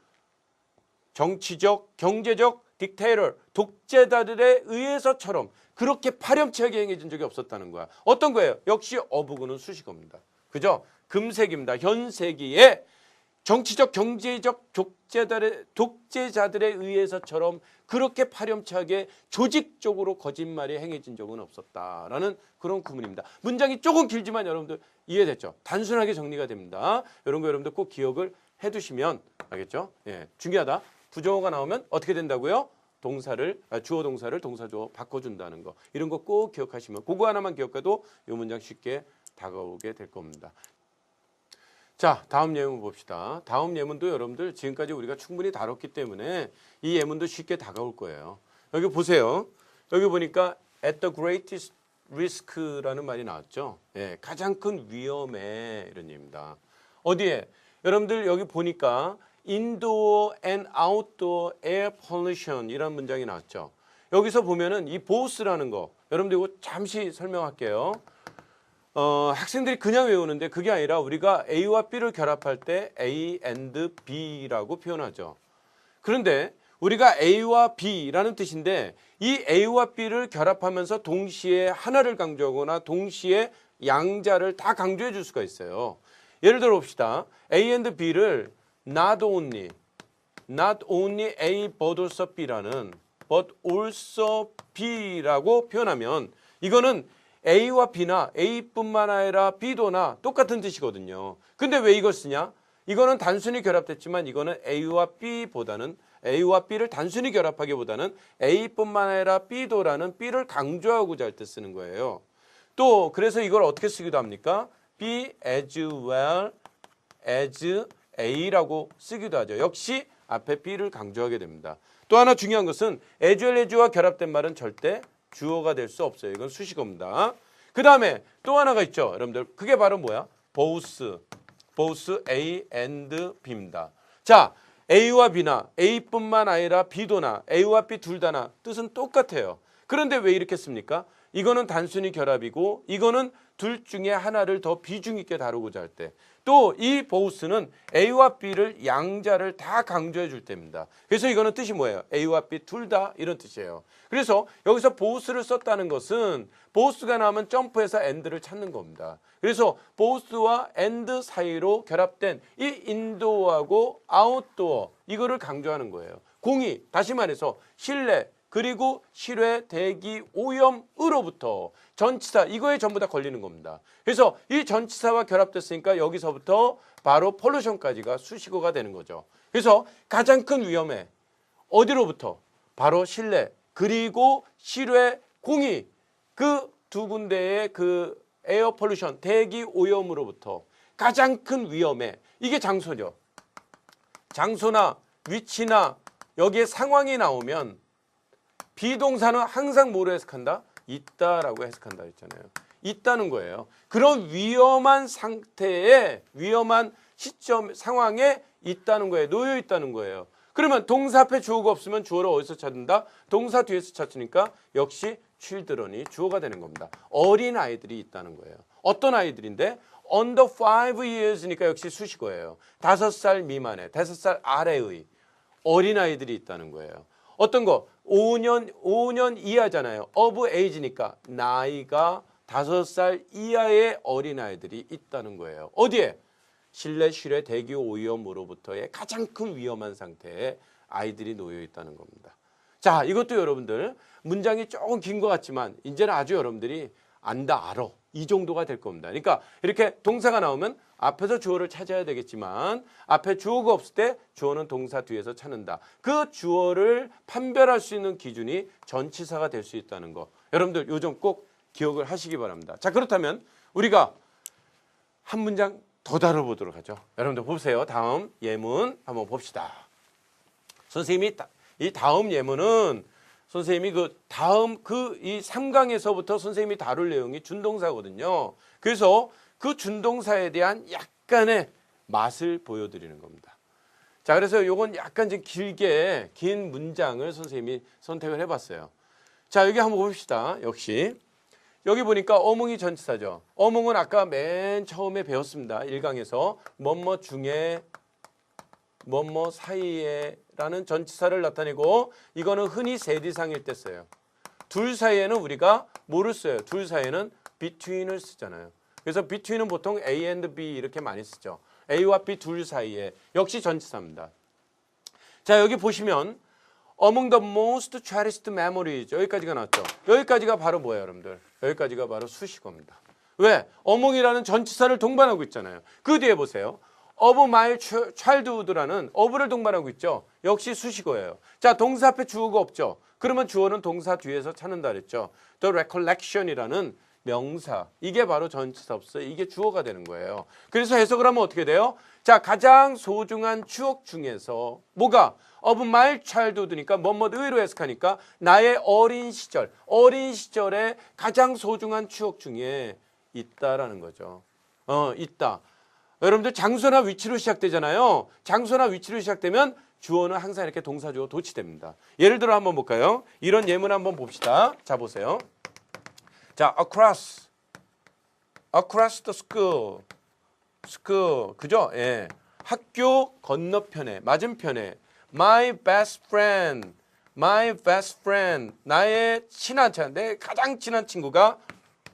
정치적, 경제적, 딕테이터, 독재자들에 의해서처럼 그렇게 파렴치하게 행해진 적이 없었다는 거야. 어떤 거예요? 역시 어부구는 수식어입니다. 그죠? 금세기입니다. 현세기에 정치적, 경제적 독재자들에 의해서처럼 그렇게 파렴치하게 조직적으로 거짓말이 행해진 적은 없었다라는 그런 구문입니다. 문장이 조금 길지만 여러분들 이해됐죠? 단순하게 정리가 됩니다. 이런 거 여러분들 꼭 기억을 해두시면 알겠죠? 예, 중요하다. 부정어가 나오면 어떻게 된다고요? 주어 동사를 동사조 바꿔준다는 거. 이런 거 꼭 기억하시면 그거 하나만 기억해도 이 문장 쉽게 다가오게 될 겁니다. 자, 다음 예문 봅시다. 다음 예문도 여러분들 지금까지 우리가 충분히 다뤘기 때문에 이 예문도 쉽게 다가올 거예요. 여기 보세요. 여기 보니까 at the greatest risk라는 말이 나왔죠. 예, 가장 큰 위험에 이런 얘기입니다. 어디에? 여러분들 여기 보니까 indoor and outdoor air pollution 이라는 문장이 나왔죠. 여기서 보면은 이 both라는 거 여러분들 이거 잠시 설명할게요. 학생들이 그냥 외우는데 그게 아니라 우리가 A와 B를 결합할 때 A and B라고 표현하죠. 그런데 우리가 A와 B라는 뜻인데 이 A와 B를 결합하면서 동시에 하나를 강조하거나 동시에 양자를 다 강조해 줄 수가 있어요. 예를 들어 봅시다. A and B를 not only A but also B라는 but also B라고 표현하면 이거는 A와 B나 A뿐만 아니라 B도나 똑같은 뜻이거든요. 근데 왜 이걸 쓰냐? 이거는 단순히 결합됐지만 이거는 A와 B를 단순히 결합하기보다는 A뿐만 아니라 B도라는 B를 강조하고자 할 때 쓰는 거예요. 또 그래서 이걸 어떻게 쓰기도 합니까? B as well as A라고 쓰기도 하죠. 역시 앞에 B를 강조하게 됩니다. 또 하나 중요한 것은 as well as와 결합된 말은 절대 주어가 될 수 없어요. 이건 수식어입니다. 그 다음에 또 하나가 있죠. 여러분들 그게 바로 뭐야? both A and B입니다. 자, A와 B나 A뿐만 아니라 B도나 A와 B 둘 다나 뜻은 똑같아요. 그런데 왜 이렇게 씁니까? 이거는 단순히 결합이고 이거는 둘 중에 하나를 더 비중 있게 다루고자 할 때 또 이 both는 A와 B를 양자를 다 강조해 줄 때입니다. 그래서 이거는 뜻이 뭐예요? A와 B 둘 다 이런 뜻이에요. 그래서 여기서 both를 썼다는 것은 both가 나오면 점프해서 and를 찾는 겁니다. 그래서 both와 and 사이로 결합된 이 indoor하고 outdoor 이거를 강조하는 거예요. 공의, 다시 말해서 실내 그리고 실외, 대기, 오염으로부터 전치사 이거에 전부 다 걸리는 겁니다. 그래서 이 전치사와 결합됐으니까 여기서부터 바로 폴루션까지가 수식어가 되는 거죠. 그래서 가장 큰 위험에 어디로부터? 바로 실내 그리고 실외, 공의 그 두 군데의 그 에어 폴루션, 대기 오염으로부터 가장 큰 위험에 이게 장소죠. 장소나 위치나 여기에 상황이 나오면 비동사는 항상 뭐로 해석한다? 있다라고 해석한다 했잖아요. 있다는 거예요. 그런 위험한 상태에 위험한 시점 상황에 있다는 거예요. 놓여 있다는 거예요. 그러면 동사 앞에 주어가 없으면 주어를 어디서 찾는다? 동사 뒤에서 찾으니까 역시 children이 주어가 되는 겁니다. 어린 아이들이 있다는 거예요. 어떤 아이들인데? under 5 years니까 역시 수식어예요. 5살 미만의, 5살 아래의 어린 아이들이 있다는 거예요. 어떤 거? 5년 이하잖아요. of age니까 나이가 5살 이하의 어린아이들이 있다는 거예요. 어디에? 실내, 실외, 대기 오염으로부터의 가장 큰 위험한 상태에 아이들이 놓여 있다는 겁니다. 자, 이것도 여러분들 문장이 조금 긴 것 같지만 이제는 아주 여러분들이 안다, 알아. 이 정도가 될 겁니다. 그러니까 이렇게 동사가 나오면 앞에서 주어를 찾아야 되겠지만 앞에 주어가 없을 때 주어는 동사 뒤에서 찾는다. 그 주어를 판별할 수 있는 기준이 전치사가 될 수 있다는 거. 여러분들 요 점 꼭 기억을 하시기 바랍니다. 자, 그렇다면 우리가 한 문장 더 다뤄보도록 하죠. 여러분들 보세요. 다음 예문 한번 봅시다. 선생님이 이 다음 예문은 선생님이 이 3강에서부터 선생님이 다룰 내용이 준동사거든요. 그래서 그 준동사에 대한 약간의 맛을 보여드리는 겁니다. 자, 그래서 요건 약간 좀 긴 문장을 선생님이 선택을 해봤어요. 자, 여기 한번 봅시다. 역시 여기 보니까 어몽이 전치사죠. 어몽은 아까 맨 처음에 배웠습니다. 1강에서 뭐뭐 중에 뭐뭐 사이에 라는 전치사를 나타내고 이거는 흔히 세디상일 때 써요. 둘 사이에는 우리가 뭐를 써요? 둘 사이에는 between을 쓰잖아요. 그래서 between은 보통 A and B 이렇게 많이 쓰죠. A와 B 둘 사이에 역시 전치사입니다. 자, 여기 보시면 among the most cherished memories 여기까지가 나왔죠. 여기까지가 바로 뭐예요, 여러분들? 여기까지가 바로 수식어입니다. 왜? among이라는 전치사를 동반하고 있잖아요. 그 뒤에 보세요. of my childhood라는 of를 동반하고 있죠. 역시 수식어예요. 자, 동사 앞에 주어가 없죠. 그러면 주어는 동사 뒤에서 찾는다 그랬죠. The recollection이라는 명사. 이게 바로 전치사 없어요. 이게 주어가 되는 거예요. 그래서 해석을 하면 어떻게 돼요? 자, 가장 소중한 추억 중에서 뭐가? of my childhood니까 뭐뭐 의로 해석하니까 나의 어린 시절에 가장 소중한 추억 중에 있다라는 거죠. 있다. 여러분들 장소나 위치로 시작되잖아요. 장소나 위치로 시작되면 주어는 항상 이렇게 동사주어 도치됩니다. 예를 들어 한번 볼까요? 이런 예문 한번 봅시다. 자, 보세요. 자, across the school, 그죠? 예. 학교 건너편에, 맞은편에, my best friend, 나의 내 가장 친한 친구가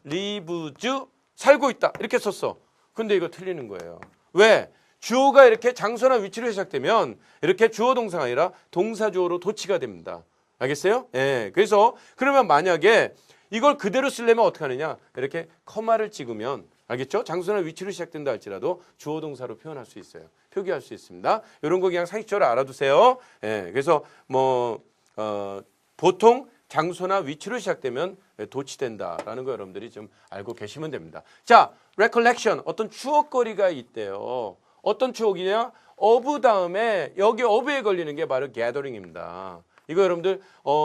lives, 살고 있다. 이렇게 썼어. 근데 이거 틀리는 거예요. 왜? 주어가 이렇게 장소나 위치로 시작되면 이렇게 주어 동사가 아니라 동사주어로 도치가 됩니다. 알겠어요? 예. 그래서 그러면 만약에 이걸 그대로 쓰려면 어떻게 하느냐? 이렇게 커마를 찍으면 알겠죠? 장소나 위치로 시작된다 할지라도 주어 동사로 표현할 수 있어요. 표기할 수 있습니다. 이런 거 그냥 상식적으로 알아두세요. 예. 그래서 보통 장소나 위치로 시작되면 도치된다라는 거 여러분들이 좀 알고 계시면 됩니다. 자, recollection 어떤 추억거리가 있대요. 어떤 추억이냐? of 다음에 여기 of에 걸리는 게 바로 gathering입니다. 이거 여러분들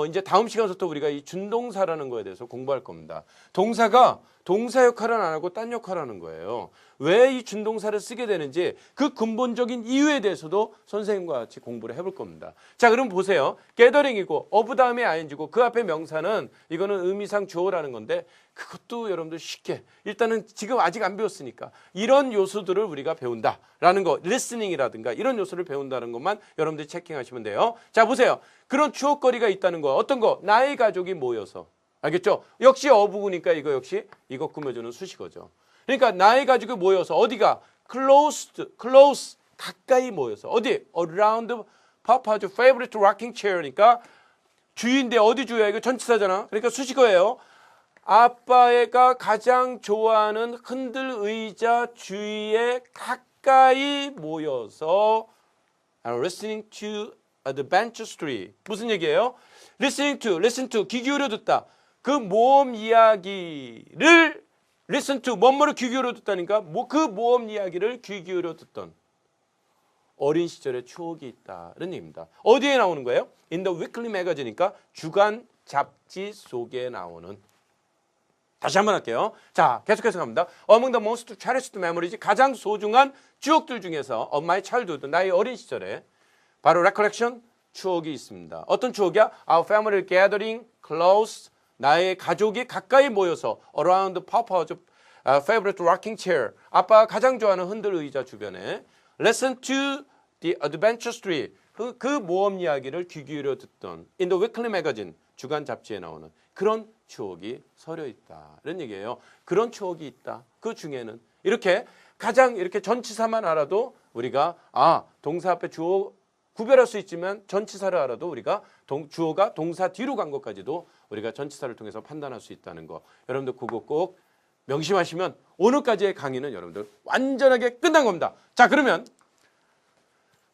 이제 다음 시간부터 우리가 이 준동사라는 거에 대해서 공부할 겁니다. 동사가 동사 역할은 안 하고 딴 역할을 하는 거예요. 왜 이 준동사를 쓰게 되는지 그 근본적인 이유에 대해서도 선생님과 같이 공부를 해볼 겁니다. 자, 그럼 보세요. gathering이고 of 다음에 ing고 그 앞에 명사는 이거는 의미상 주어라는 건데 그것도 여러분들 쉽게 일단은 지금 아직 안 배웠으니까 이런 요소들을 우리가 배운다라는 거 listening이라든가 이런 요소를 배운다는 것만 여러분들이 체킹하시면 돼요. 자, 보세요. 그런 추억거리가 있다는 거 어떤 거? 나의 가족이 모여서 알겠죠? 역시 어부구니까 이거 역시 이거 꾸며주는 수식어죠. 그러니까 나의 가족이 모여서 어디가? close 가까이 모여서 어디? around Papa's favorite rocking chair니까 주인데 어디 주야? 이거 전치사잖아. 그러니까 수식어예요. 아빠가 가장 좋아하는 흔들 의자 주위에 가까이 모여서 listening to adventure tree. 무슨 얘기예요? listen to 귀 기울여 듣다. 그 모험 이야기를 listen to 뭐뭐를 귀 기울여 듣다니까 그 모험 이야기를 귀 기울여 듣던 어린 시절의 추억이 있다는 얘기입니다. 어디에 나오는 거예요? In the weekly magazine이니까 주간 잡지 속에 나오는. 다시 한번 할게요. 자, 계속해서 갑니다. Among the most cherished memories, 가장 소중한 추억들 중에서 of my childhood, 나의 어린 시절에 바로 recollection, 추억이 있습니다. 어떤 추억이야? Our family gathering close, 나의 가족이 가까이 모여서 around Papa's favorite rocking chair, 아빠가 가장 좋아하는 흔들 의자 주변에 listen to the adventure tree, 그 모험 이야기를 귀 기울여 듣던 in the weekly magazine, 주간 잡지에 나오는 그런 추억이 서려 있다. 이런 얘기예요. 그런 추억이 있다. 그 중에는 이렇게 가장 이렇게 전치사만 알아도 우리가 동사 앞에 주어 구별할 수 있지만 전치사를 알아도 우리가 주어가 동사 뒤로 간 것까지도 우리가 전치사를 통해서 판단할 수 있다는 거. 여러분들 그거 꼭 명심하시면 오늘까지의 강의는 여러분들 완전하게 끝난 겁니다. 자, 그러면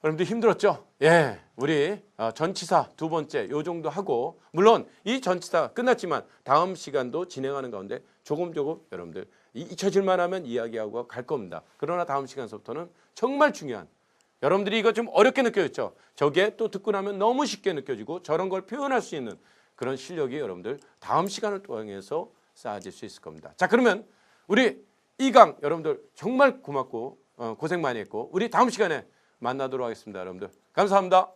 여러분들 힘들었죠? 예, 우리 전치사 두 번째 요 정도 하고 물론 이 전치사 끝났지만 다음 시간도 진행하는 가운데 조금 여러분들 잊혀질만 하면 이야기하고 갈 겁니다. 그러나 다음 시간서부터는 정말 중요한 여러분들이 이거 좀 어렵게 느껴졌죠? 저게 또 듣고 나면 너무 쉽게 느껴지고 저런 걸 표현할 수 있는 그런 실력이 여러분들 다음 시간을 통해서 쌓아질 수 있을 겁니다. 자, 그러면 우리 이강 여러분들 정말 고맙고 고생 많이 했고 우리 다음 시간에 만나도록 하겠습니다. 여러분들 감사합니다.